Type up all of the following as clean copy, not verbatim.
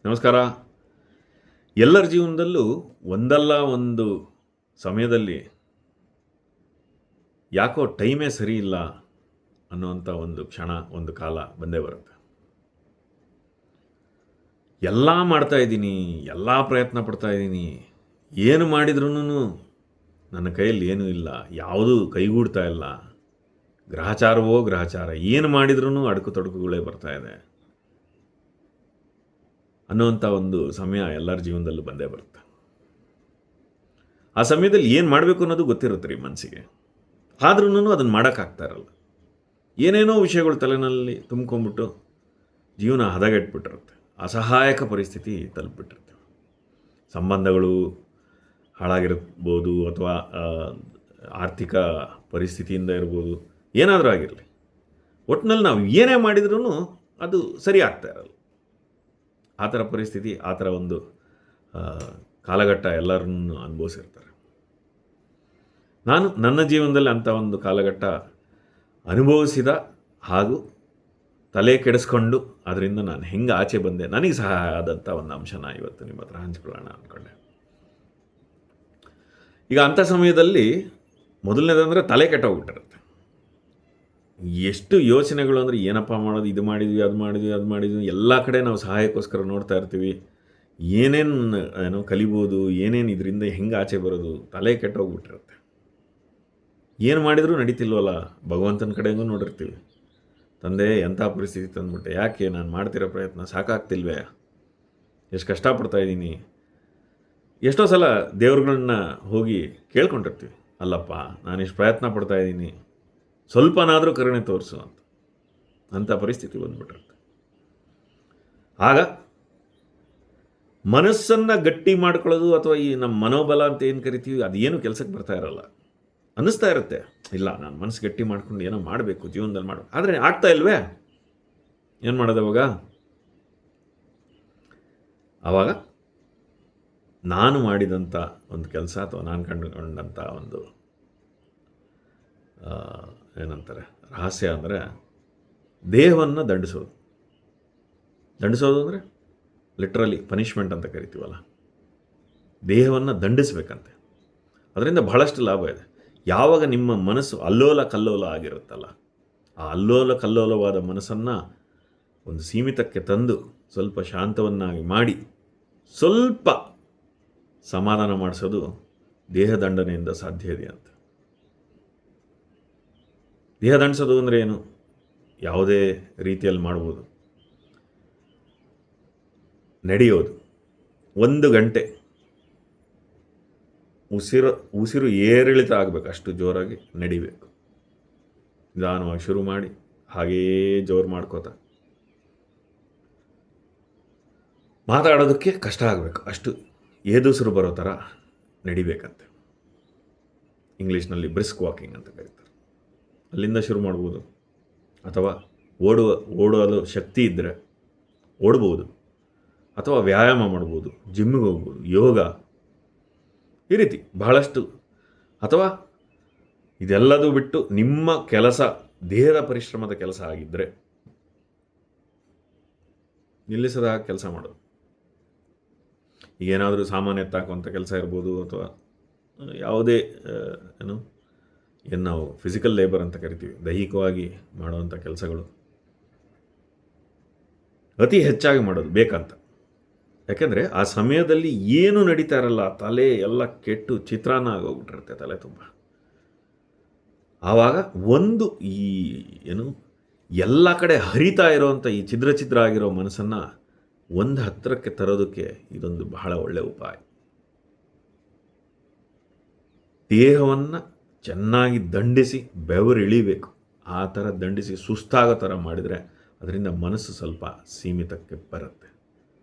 ನಮಸ್ಕಾರ. ಎಲ್ಲರ ಜೀವನದಲ್ಲೂ ಒಂದಲ್ಲ ಒಂದು ಸಮಯದಲ್ಲಿ ಯಾಕೋ ಟೈಮೇ ಸರಿ ಇಲ್ಲ ಅನ್ನುವಂಥ ಒಂದು ಕ್ಷಣ, ಒಂದು ಕಾಲ ಬಂದೇ ಬರುತ್ತೆ. ಎಲ್ಲ ಮಾಡ್ತಾ ಇದ್ದೀನಿ, ಎಲ್ಲ ಪ್ರಯತ್ನ ಪಡ್ತಾ ಇದ್ದೀನಿ, ಏನು ಮಾಡಿದ್ರೂ ನನ್ನ ಕೈಯಲ್ಲಿ ಏನೂ ಇಲ್ಲ, ಯಾವುದೂ ಕೈಗೂಡ್ತಾ ಇಲ್ಲ, ಗ್ರಹಚಾರವೋ ಗ್ರಹಚಾರ, ಏನು ಮಾಡಿದ್ರೂ ಅಡುಕು ತೊಡಕುಗಳೇ ಬರ್ತಾ ಇದೆ ಅನ್ನುವಂಥ ಒಂದು ಸಮಯ ಎಲ್ಲರ ಜೀವನದಲ್ಲೂ ಬಂದೇ ಬರುತ್ತೆ. ಆ ಸಮಯದಲ್ಲಿ ಏನು ಮಾಡಬೇಕು ಅನ್ನೋದು ಗೊತ್ತಿರುತ್ತೆ ರೀ ಮನಸ್ಸಿಗೆ. ಆದ್ರೂ ಅದನ್ನು ಮಾಡೋಕ್ಕಾಗ್ತಾ ಇರಲ್ಲ. ಏನೇನೋ ವಿಷಯಗಳು ತಲೆಯಲ್ಲಿ ತುಂಬ್ಕೊಂಡ್ಬಿಟ್ಟು ಜೀವನ ಹದಗೆಟ್ಬಿಟ್ಟಿರುತ್ತೆ. ಅಸಹಾಯಕ ಪರಿಸ್ಥಿತಿ ತಲುಪಿಬಿಟ್ಟಿರುತ್ತೆ. ಸಂಬಂಧಗಳು ಹಾಳಾಗಿರ್ಬೋದು, ಅಥವಾ ಆರ್ಥಿಕ ಪರಿಸ್ಥಿತಿಯಿಂದ ಇರ್ಬೋದು, ಏನಾದರೂ ಆಗಿರಲಿ, ಒಟ್ಟಿನಲ್ಲಿ ನಾವು ಏನೇ ಮಾಡಿದ್ರೂ ಅದು ಸರಿ ಆಗ್ತಾ ಇರಲ್ಲ. ಆ ಥರ ಪರಿಸ್ಥಿತಿ, ಆ ಥರ ಒಂದು ಕಾಲಘಟ್ಟ ಎಲ್ಲರನ್ನೂ ಅನುಭವಿಸಿರ್ತಾರೆ. ನಾನು ನನ್ನ ಜೀವನದಲ್ಲಿ ಅಂಥ ಒಂದು ಕಾಲಘಟ್ಟ ಅನುಭವಿಸಿದ ಹಾಗೂ ತಲೆ ಕೆಡಿಸ್ಕೊಂಡು ಅದರಿಂದ ನಾನು ಹೆಂಗೆ ಆಚೆ ಬಂದೆ, ನನಗೆ ಸಹಾಯ ಆದಂಥ ಒಂದು ಅಂಶನ ಇವತ್ತು ನಿಮ್ಮ ಹತ್ರ ಹಂಚ್ಕೊಳ್ಳೋಣ ಅಂದ್ಕೊಂಡೆ. ಈಗ ಅಂಥ ಸಮಯದಲ್ಲಿ ಮೊದಲನೇದಂದರೆ ತಲೆ ಕೆಟ್ಟೋಗ್ಬಿಟ್ಟಿರುತ್ತೆ. ಎಷ್ಟು ಯೋಚನೆಗಳು ಅಂದರೆ, ಏನಪ್ಪ ಮಾಡೋದು, ಇದು ಮಾಡಿದ್ವಿ, ಅದು ಮಾಡಿದ್ವಿ, ಎಲ್ಲ ಕಡೆ ನಾವು ಸಹಾಯಕ್ಕೋಸ್ಕರ ನೋಡ್ತಾ ಇರ್ತೀವಿ. ಏನೇನು ಕಲಿಬೋದು, ಏನೇನು ಇದರಿಂದ ಹೆಂಗೆ ಆಚೆ ಬರೋದು, ತಲೆ ಕೆಟ್ಟೋಗ್ಬಿಟ್ಟಿರುತ್ತೆ. ಏನು ಮಾಡಿದರೂ ನಡೀತಿಲ್ವಲ್ಲ, ಭಗವಂತನ ಕಡೆಗೂ ನೋಡಿರ್ತೀವಿ. ತಂದೆ ಎಂಥ ಪರಿಸ್ಥಿತಿ ತಂದುಬಿಟ್ಟೆ, ಯಾಕೆ ನಾನು ಮಾಡ್ತಿರೋ ಪ್ರಯತ್ನ ಸಾಕಾಗ್ತಿಲ್ವೇ, ಎಷ್ಟು ಕಷ್ಟಪಡ್ತಾಯಿದ್ದೀನಿ. ಎಷ್ಟೋ ಸಲ ದೇವ್ರುಗಳನ್ನ ಹೋಗಿ ಕೇಳ್ಕೊಂಡಿರ್ತೀವಿ, ಅಲ್ಲಪ್ಪ ನಾನು ಇಷ್ಟು ಪ್ರಯತ್ನ ಪಡ್ತಾಯಿದ್ದೀನಿ, ಸ್ವಲ್ಪನಾದರೂ ಕರುಣೆ ತೋರಿಸು ಅಂಥ ಪರಿಸ್ಥಿತಿ ಬಂದ್ಬಿಟ್ಟಿರುತ್ತೆ. ಆಗ ಮನಸ್ಸನ್ನು ಗಟ್ಟಿ ಮಾಡ್ಕೊಳ್ಳೋದು ಅಥವಾ ಈ ನಮ್ಮ ಮನೋಬಲ ಅಂತ ಏನು ಕರಿತೀವಿ, ಅದೇನು ಕೆಲಸಕ್ಕೆ ಬರ್ತಾ ಇರಲ್ಲ. ಅನ್ನಿಸ್ತಾ ಇರುತ್ತೆ, ಇಲ್ಲ ನಾನು ಮನಸ್ಸು ಗಟ್ಟಿ ಮಾಡ್ಕೊಂಡು ಏನೋ ಮಾಡಬೇಕು, ಜೀವನದಲ್ಲಿ ಮಾಡಬೇಕು, ಆದರೆ ಆಗ್ತಾ ಇಲ್ವೇ, ಏನು ಮಾಡೋದು ಆವಾಗ ನಾನು ಮಾಡಿದಂಥ ಒಂದು ಕೆಲಸ ಅಥವಾ ನಾನು ಕಂಡುಕೊಂಡಂಥ ಒಂದು ಏನಂತಾರೆ ರಹಸ್ಯ ಅಂದರೆ, ದೇಹವನ್ನು ದಂಡಿಸೋದು ಅಂದರೆ ಲಿಟ್ರಲಿ ಪನಿಷ್ಮೆಂಟ್ ಅಂತ ಕರಿತೀವಲ್ಲ, ದೇಹವನ್ನು ದಂಡಿಸಬೇಕಂತೆ. ಅದರಿಂದ ಬಹಳಷ್ಟು ಲಾಭ ಇದೆ. ಯಾವಾಗ ನಿಮ್ಮ ಮನಸ್ಸು ಅಲ್ಲೋಲ ಕಲ್ಲೋಲ ಆಗಿರುತ್ತಲ್ಲ, ಆ ಅಲ್ಲೋಲ ಕಲ್ಲೋಲವಾದ ಮನಸ್ಸನ್ನು ಒಂದು ಸೀಮಿತಕ್ಕೆ ತಂದು ಸ್ವಲ್ಪ ಶಾಂತವನ್ನಾಗಿ ಮಾಡಿ ಸ್ವಲ್ಪ ಸಮಾಧಾನ ಮಾಡಿಸೋದು ದೇಹದಂಡನೆಯಿಂದ ಸಾಧ್ಯ ಇದೆ ಅಂತ. ದೇಹ ದಂಡಿಸೋದು ಅಂದರೆ ಏನು, ಯಾವುದೇ ರೀತಿಯಲ್ಲಿ ಮಾಡ್ಬೋದು. ನಡೆಯೋದು 1 ಗಂಟೆ ಉಸಿರು ಏರಿಳಿತ ಆಗಬೇಕು, ಅಷ್ಟು ಜೋರಾಗಿ ನಡಿಬೇಕು. ನಿಧಾನವಾಗಿ ಶುರು ಮಾಡಿ ಹಾಗೆಯೇ ಜೋರು ಮಾಡ್ಕೋತಾ ಮಾತಾಡೋದಕ್ಕೆ ಕಷ್ಟ ಆಗಬೇಕು, ಅಷ್ಟು ಏದುಸಿರು ಬರೋ ಥರ ನಡಿಬೇಕಂತೆ. ಇಂಗ್ಲೀಷ್ನಲ್ಲಿ ಬ್ರಿಸ್ಕ್ ವಾಕಿಂಗ್ ಅಂತ ಕರೀತಾರೆ. ಅಲ್ಲಿಂದ ಶುರು ಮಾಡ್ಬೋದು, ಅಥವಾ ಓಡೋದು ಶಕ್ತಿ ಇದ್ದರೆ ಓಡ್ಬೋದು, ಅಥವಾ ವ್ಯಾಯಾಮ ಮಾಡ್ಬೋದು, ಜಿಮ್ಮಿಗೆ ಹೋಗ್ಬೋದು, ಯೋಗ, ಈ ರೀತಿ ಬಹಳಷ್ಟು. ಅಥವಾ ಇದೆಲ್ಲದೂ ಬಿಟ್ಟು ನಿಮ್ಮ ಕೆಲಸ ದೇಹದ ಪರಿಶ್ರಮದ ಕೆಲಸ ಆಗಿದ್ದರೆ ನಿಲ್ಲಿಸದ ಕೆಲಸ ಮಾಡೋದು. ಈಗೇನಾದರೂ ಸಾಮಾನ್ಯ ಎತ್ತಾಕುವಂಥ ಕೆಲಸ ಇರ್ಬೋದು, ಅಥವಾ ಯಾವುದೇ ಏನು ನಾವು ಫಿಸಿಕಲ್ ಲೇಬರ್ ಅಂತ ಕರಿತೀವಿ, ದೈಹಿಕವಾಗಿ ಮಾಡುವಂಥ ಕೆಲಸಗಳು ಅತಿ ಹೆಚ್ಚಾಗಿ ಮಾಡೋದು ಬೇಕಂತ. ಯಾಕೆಂದರೆ ಆ ಸಮಯದಲ್ಲಿ ಏನು ನಡೀತಾ ಇರಲ್ಲ, ತಲೆ ಎಲ್ಲ ಕೆಟ್ಟು ಚಿತ್ರಾನ್ನ ಆಗೋಗ್ಬಿಟ್ಟಿರುತ್ತೆ ತಲೆ ತುಂಬ. ಆವಾಗ ಒಂದು ಈ ಎಲ್ಲ ಕಡೆ ಹರಿತಾ ಇರೋವಂಥ ಈ ಛಿದ್ರ ಆಗಿರೋ ಮನಸ್ಸನ್ನು ಒಂದು ಹತ್ತಿರಕ್ಕೆ ತರೋದಕ್ಕೆ ಇದೊಂದು ಬಹಳ ಒಳ್ಳೆಯ ಉಪಾಯ. ದೇಹವನ್ನು ಚೆನ್ನಾಗಿ ದಂಡಿಸಿ ಬೆವರಿಳಿಬೇಕು, ಆ ಥರ ದಂಡಿಸಿ ಸುಸ್ತಾಗೋ ಥರ ಮಾಡಿದರೆ ಅದರಿಂದ ಮನಸ್ಸು ಸ್ವಲ್ಪ ಸೀಮಿತಕ್ಕೆ ಬರುತ್ತೆ.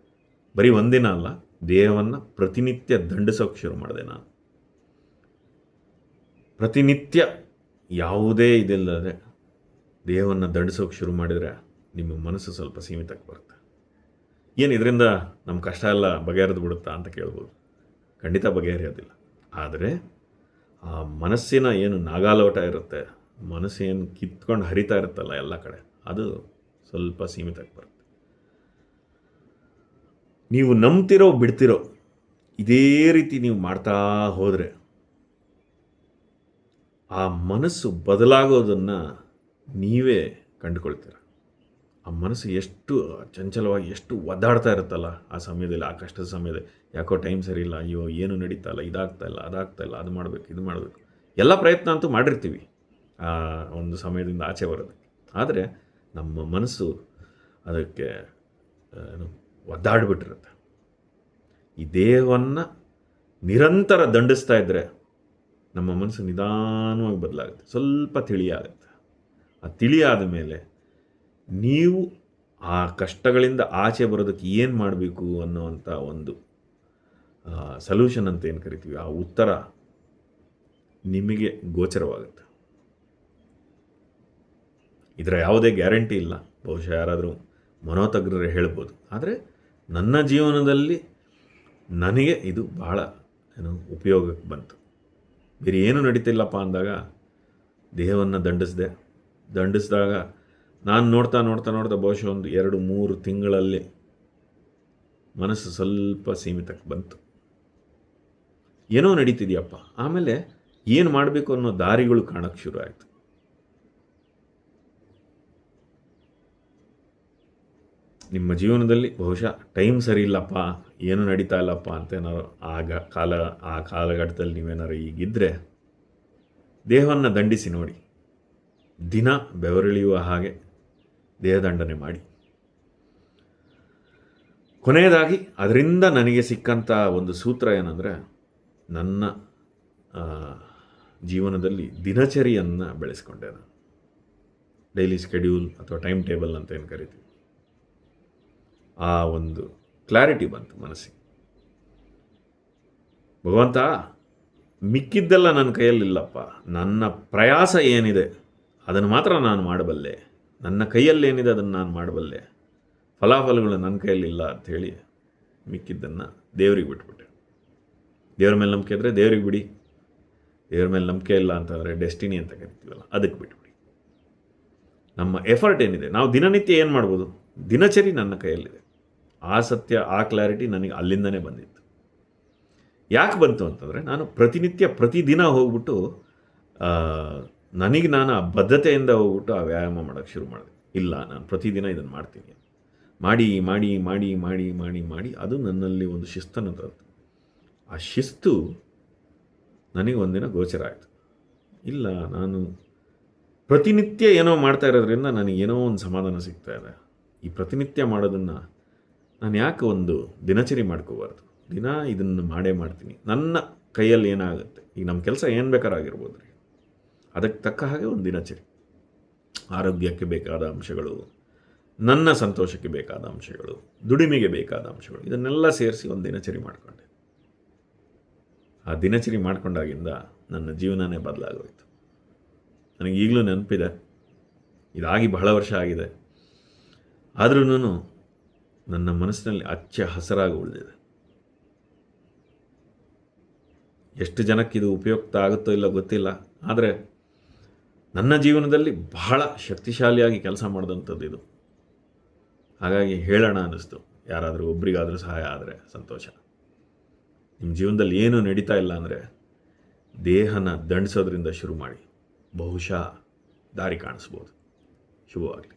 ಬರೀ ಒಂದಿನ ಅಲ್ಲ, ದೇಹವನ್ನು ಪ್ರತಿನಿತ್ಯ ದಂಡಿಸೋಕೆ ಶುರು ಮಾಡಿದೆ ನಾನು. ಪ್ರತಿನಿತ್ಯ ಯಾವುದೇ ಇದಿಲ್ಲದೆ ದೇಹವನ್ನು ದಂಡಿಸೋಕೆ ಶುರು ಮಾಡಿದರೆ ನಿಮ್ಮ ಮನಸ್ಸು ಸ್ವಲ್ಪ ಸೀಮಿತಕ್ಕೆ ಬರುತ್ತೆ. ಏನು ಇದರಿಂದ ನಮ್ಮ ಕಷ್ಟ ಎಲ್ಲ ಬಗೆಹರಿದು ಬಿಡುತ್ತಾ ಅಂತ ಕೇಳ್ಬೋದು. ಖಂಡಿತ ಬಗೆಹರಿಯೋದಿಲ್ಲ. ಆದರೆ ಆ ಮನಸ್ಸಿನ ಏನು ನಾಗಾಲೋಟ ಇರುತ್ತೆ, ಮನಸ್ಸೇನು ಕಿತ್ಕೊಂಡು ಹರಿತಾ ಇರುತ್ತಲ್ಲ ಎಲ್ಲ ಕಡೆ, ಅದು ಸ್ವಲ್ಪ ಸೀಮಿತಕ್ಕೆ ಬರುತ್ತೆ. ನೀವು ನಂಬ್ತಿರೋ ಬಿಡ್ತಿರೋ ಇದೇ ರೀತಿ ನೀವು ಮಾಡ್ತಾ ಹೋದರೆ ಆ ಮನಸ್ಸು ಬದಲಾಗೋದನ್ನು ನೀವೇ ಕಂಡುಕೊಳ್ತೀರ. ಆ ಮನಸ್ಸು ಎಷ್ಟು ಚಂಚಲವಾಗಿ ಎಷ್ಟು ಒದ್ದಾಡ್ತಾ ಇರುತ್ತಲ್ಲ ಆ ಸಮಯದಲ್ಲಿ, ಆ ಕಷ್ಟದ ಸಮಯದಲ್ಲಿ, ಯಾಕೋ ಟೈಮ್ ಸರಿ ಇಲ್ಲ, ಅಯ್ಯೋ ಏನು ನಡೀತಾ ಇಲ್ಲ, ಇದಾಗ್ತಾ ಇಲ್ಲ, ಅದಾಗ್ತಾ ಇಲ್ಲ, ಅದು ಮಾಡಬೇಕು, ಇದು ಮಾಡಬೇಕು, ಎಲ್ಲ ಪ್ರಯತ್ನ ಅಂತೂ ಮಾಡಿರ್ತೀವಿ ಆ ಒಂದು ಸಮಯದಿಂದ ಆಚೆ ಬರೋದಕ್ಕೆ. ಆದರೆ ನಮ್ಮ ಮನಸ್ಸು ಅದಕ್ಕೆ ಒದ್ದಾಡ್ಬಿಟ್ಟಿರುತ್ತೆ. ಈ ದೇಹವನ್ನು ನಿರಂತರ ದಂಡಿಸ್ತಾ ಇದ್ದರೆ ನಮ್ಮ ಮನಸ್ಸು ನಿಧಾನವಾಗಿ ಬದಲಾಗುತ್ತೆ, ಸ್ವಲ್ಪ ತಿಳಿಯಾಗುತ್ತೆ. ಆ ತಿಳಿಯಾದ ಮೇಲೆ ನೀವು ಆ ಕಷ್ಟಗಳಿಂದ ಆಚೆ ಬರೋದಕ್ಕೆ ಏನು ಮಾಡಬೇಕು ಅನ್ನೋವಂಥ ಒಂದು ಸಲ್ಯೂಷನ್ ಅಂತ ಏನು ಕರಿತೀವಿ, ಆ ಉತ್ತರ ನಿಮಗೆ ಗೋಚರವಾಗುತ್ತೆ. ಇದರ ಯಾವುದೇ ಗ್ಯಾರಂಟಿ ಇಲ್ಲ, ಬಹುಶಃ ಯಾರಾದರೂ ಮನೋತಜ್ಞರೇ ಹೇಳ್ಬೋದು. ಆದರೆ ನನ್ನ ಜೀವನದಲ್ಲಿ ನನಗೆ ಇದು ಬಹಳ ಉಪಯೋಗಕ್ಕೆ ಬಂತು. ಬೇರೆ ಏನು ನಡೀತಿಲ್ಲಪ್ಪ ಅಂದಾಗ ದೇಹವನ್ನು ದಂಡಿಸಿದಾಗ ನಾನು ನೋಡ್ತಾ ಬಹುಶಃ ಒಂದು 2-3 ತಿಂಗಳಲ್ಲಿ ಮನಸ್ಸು ಸ್ವಲ್ಪ ಸೀಮಿತಕ್ಕೆ ಬಂತು. ಏನೋ ನಡೀತಿದೆಯಪ್ಪ. ಆಮೇಲೆ ಏನು ಮಾಡಬೇಕು ಅನ್ನೋ ದಾರಿಗಳು ಕಾಣೋಕ್ಕೆ ಶುರು ಆಯಿತು. ನಿಮ್ಮ ಜೀವನದಲ್ಲಿ ಬಹುಶಃ ಟೈಮ್ ಸರಿ ಇಲ್ಲಪ್ಪ, ಏನು ನಡೀತಾ ಇಲ್ಲಪ್ಪ ಅಂತ ಏನಾರು ಆ ಕಾಲಘಟ್ಟದಲ್ಲಿ ನೀವೇನಾರು ಈಗಿದ್ದರೆ ದೇಹವನ್ನು ದಂಡಿಸಿ ನೋಡಿ. ದಿನ ಬೆವರಿಳಿಯುವ ಹಾಗೆ ದೇಹದಂಡನೆ ಮಾಡಿ. ಕೊನೆಯದಾಗಿ ಅದರಿಂದ ನನಗೆ ಸಿಕ್ಕಂಥ ಒಂದು ಸೂತ್ರ ಏನಂದರೆ, ನನ್ನ ಜೀವನದಲ್ಲಿ ದಿನಚರಿಯನ್ನು ಬೆಳೆಸ್ಕೊಂಡೆ. ನಾನು ಡೈಲಿ ಸ್ಕೆಡ್ಯೂಲ್ ಅಥವಾ ಟೈಮ್ ಟೇಬಲ್ ಅಂತ ಏನು ಕರಿತೀವಿ, ಆ ಒಂದು ಕ್ಲಾರಿಟಿ ಬಂತು ಮನಸ್ಸಿಗೆ. ಭಗವಂತ, ಮಿಕ್ಕಿದ್ದೆಲ್ಲ ನನ್ನ ಕೈಯಲ್ಲಿಲ್ಲಪ್ಪ, ನನ್ನ ಪ್ರಯಾಸ ಏನಿದೆ ಅದನ್ನು ಮಾತ್ರ ನಾನು ಮಾಡಬಲ್ಲೆ, ನನ್ನ ಕೈಯಲ್ಲೇನಿದೆ ಅದನ್ನು ನಾನು ಮಾಡಬಲ್ಲೆ, ಫಲಾಫಲಗಳು ನನ್ನ ಕೈಯಲ್ಲಿಲ್ಲ ಅಂಥೇಳಿ ಮಿಕ್ಕಿದ್ದನ್ನು ದೇವ್ರಿಗೆ ಬಿಟ್ಬಿಟ್ಟೆ. ದೇವ್ರ ಮೇಲೆ ನಂಬಿಕೆ ಇದ್ದರೆ ದೇವ್ರಿಗೆ ಬಿಡಿ, ದೇವ್ರ ಮೇಲೆ ನಂಬಿಕೆ ಇಲ್ಲ ಅಂತಂದರೆ ಡೆಸ್ಟಿನಿ ಅಂತ ಕರಿತೀವಲ್ಲ, ಅದಕ್ಕೆ ಬಿಟ್ಬಿಡಿ. ನಮ್ಮ ಎಫರ್ಟ್ ಏನಿದೆ, ನಾವು ದಿನನಿತ್ಯ ಏನು ಮಾಡ್ಬೋದು, ದಿನಚರಿ ನನ್ನ ಕೈಯಲ್ಲಿದೆ. ಆ ಸತ್ಯ, ಆ ಕ್ಲಾರಿಟಿ ನನಗೆ ಅಲ್ಲಿಂದನೇ ಬಂದಿತ್ತು. ಯಾಕೆ ಬಂತು ಅಂತಂದರೆ, ನಾನು ಪ್ರತಿದಿನ ಹೋಗ್ಬಿಟ್ಟು ನನಗೆ ನಾನು ಆ ಬದ್ಧತೆಯಿಂದ ಹೋಗ್ಬಿಟ್ಟು ಆ ವ್ಯಾಯಾಮ ಮಾಡೋಕ್ಕೆ ಶುರು ಮಾಡಿದೆ. ಇಲ್ಲ, ನಾನು ಪ್ರತಿದಿನ ಇದನ್ನು ಮಾಡ್ತೀನಿ, ಮಾಡಿ ಮಾಡಿ ಮಾಡಿ ಮಾಡಿ ಮಾಡಿ ಮಾಡಿ ಅದು ನನ್ನಲ್ಲಿ ಒಂದು ಶಿಸ್ತನ್ನು ತಂತು. ಆ ಶಿಸ್ತು ನನಗೆ ಒಂದಿನ ಗೋಚರ ಆಯಿತು. ಇಲ್ಲ, ನಾನು ಪ್ರತಿನಿತ್ಯ ಏನೋ ಮಾಡ್ತಾ ಇರೋದ್ರಿಂದ ನನಗೇನೋ ಒಂದು ಸಮಾಧಾನ ಸಿಗ್ತಾ ಇದೆ. ಈ ಪ್ರತಿನಿತ್ಯ ಮಾಡೋದನ್ನು ನಾನು ಯಾಕೆ ಒಂದು ದಿನಚರಿ ಮಾಡ್ಕೋಬಾರ್ದು, ದಿನ ಇದನ್ನು ಮಾಡ್ತೀನಿ. ನನ್ನ ಕೈಯಲ್ಲಿ ಏನಾಗುತ್ತೆ, ಈಗ ನಮ್ಮ ಕೆಲಸ ಏನು ಬೇಕಾರಾಗಿರ್ಬೋದು ರೀ, ಅದಕ್ಕೆ ತಕ್ಕ ಹಾಗೆ ಒಂದು ದಿನಚರಿ, ಆರೋಗ್ಯಕ್ಕೆ ಬೇಕಾದ ಅಂಶಗಳು, ನನ್ನ ಸಂತೋಷಕ್ಕೆ ಬೇಕಾದ ಅಂಶಗಳು, ದುಡಿಮೆಗೆ ಬೇಕಾದ ಅಂಶಗಳು, ಇದನ್ನೆಲ್ಲ ಸೇರಿಸಿ ಒಂದು ದಿನಚರಿ ಮಾಡಿಕೊಂಡೆ. ಆ ದಿನಚರಿ ಮಾಡ್ಕೊಂಡಾಗಿಂದ ನನ್ನ ಜೀವನನೇ ಬದಲಾಗೋಯಿತು. ನನಗೆ ಈಗಲೂ ನೆನಪಿದೆ, ಇದಾಗಿ ಬಹಳ ವರ್ಷ ಆಗಿದೆ, ಆದ್ರೂ ನನ್ನ ಮನಸ್ಸಿನಲ್ಲಿ ಅಚ್ಚ ಹಸಿರಾಗಿ ಉಳಿದಿದೆ. ಎಷ್ಟು ಜನಕ್ಕೆ ಇದು ಉಪಯುಕ್ತ ಆಗುತ್ತೋ ಇಲ್ಲ ಗೊತ್ತಿಲ್ಲ, ಆದರೆ ನನ್ನ ಜೀವನದಲ್ಲಿ ಬಹಳ ಶಕ್ತಿಶಾಲಿಯಾಗಿ ಕೆಲಸ ಮಾಡಿದಂಥದ್ದು ಇದು. ಹಾಗಾಗಿ ಹೇಳೋಣ ಅನ್ನಿಸ್ತು, ಯಾರಾದರೂ ಒಬ್ರಿಗಾದರೂ ಸಹಾಯ ಆದರೆ ಸಂತೋಷ. ನಿಮ್ಮ ಜೀವನದಲ್ಲಿ ಏನೂ ನಡೀತಾ ಇಲ್ಲ ಅಂದರೆ ದೇಹನ ದಂಡಿಸೋದ್ರಿಂದ ಶುರು ಮಾಡಿ, ಬಹುಶಃ ದಾರಿ ಕಾಣಿಸ್ಬೋದು. ಶುಭವಾಗಲಿ.